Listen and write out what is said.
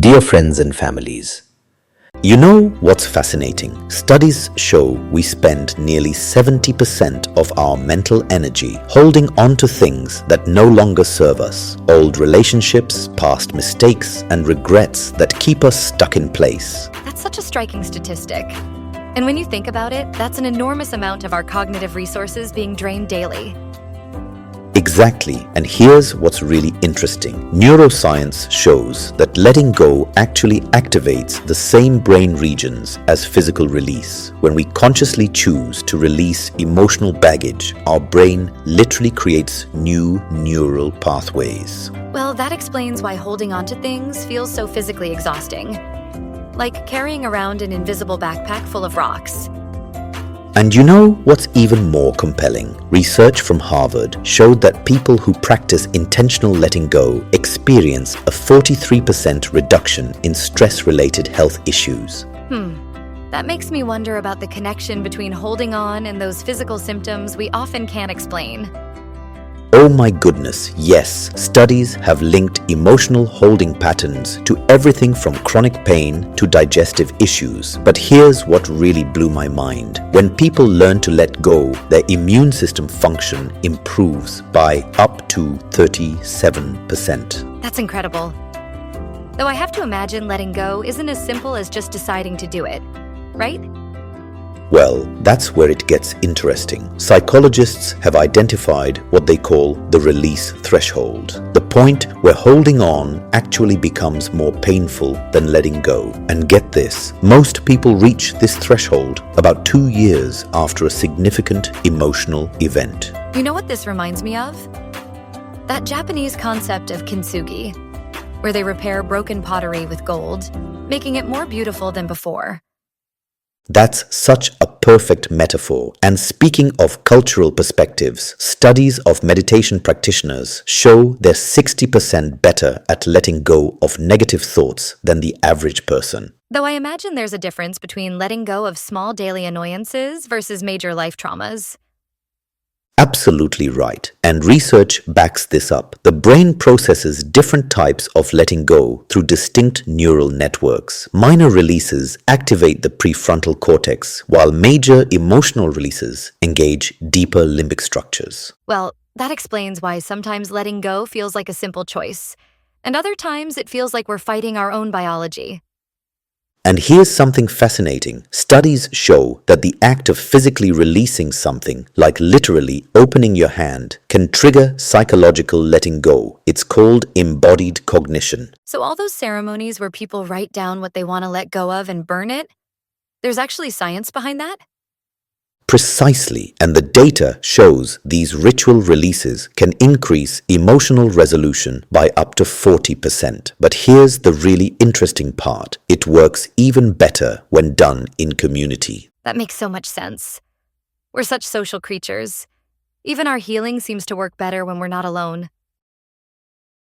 Dear friends and families, you know what's fascinating? Studies show we spend nearly 70% of our mental energy holding on to things that no longer serve us. Old relationships, past mistakes, and regrets that keep us stuck in place. That's such a striking statistic. And when you think about it, that's an enormous amount of our cognitive resources being drained daily. Exactly, and here's what's really interesting. Neuroscience shows that letting go actually activates the same brain regions as physical release. When we consciously choose to release emotional baggage, our brain literally creates new neural pathways. Well, that explains why holding on to things feels so physically exhausting. Like carrying around an invisible backpack full of rocks. And you know what's even more compelling? Research from Harvard showed that people who practice intentional letting go experience a 43% reduction in stress-related health issues. That makes me wonder about the connection between holding on and those physical symptoms we often can't explain. Oh my goodness, yes, studies have linked emotional holding patterns to everything from chronic pain to digestive issues. But here's what really blew my mind. When people learn to let go, their immune system function improves by up to 37%. That's incredible. Though I have to imagine letting go isn't as simple as just deciding to do it, right? Well, that's where it gets interesting. Psychologists have identified what they call the release threshold, the point where holding on actually becomes more painful than letting go. And get this, most people reach this threshold about 2 years after a significant emotional event. You know what this reminds me of? That Japanese concept of kintsugi, where they repair broken pottery with gold, making it more beautiful than before. That's such a perfect metaphor. And speaking of cultural perspectives, studies of meditation practitioners show they're 60% better at letting go of negative thoughts than the average person. Though I imagine there's a difference between letting go of small daily annoyances versus major life traumas. Absolutely right. And research backs this up. The brain processes different types of letting go through distinct neural networks. Minor releases activate the prefrontal cortex, while major emotional releases engage deeper limbic structures. Well, that explains why sometimes letting go feels like a simple choice, and other times it feels like we're fighting our own biology. And here's something fascinating. Studies show that the act of physically releasing something, like literally opening your hand, can trigger psychological letting go. It's called embodied cognition. So all those ceremonies where people write down what they want to let go of and burn it, there's actually science behind that? Precisely, and the data shows these ritual releases can increase emotional resolution by up to 40%. But here's the really interesting part. It works even better when done in community. That makes so much sense. We're such social creatures. Even our healing seems to work better when we're not alone.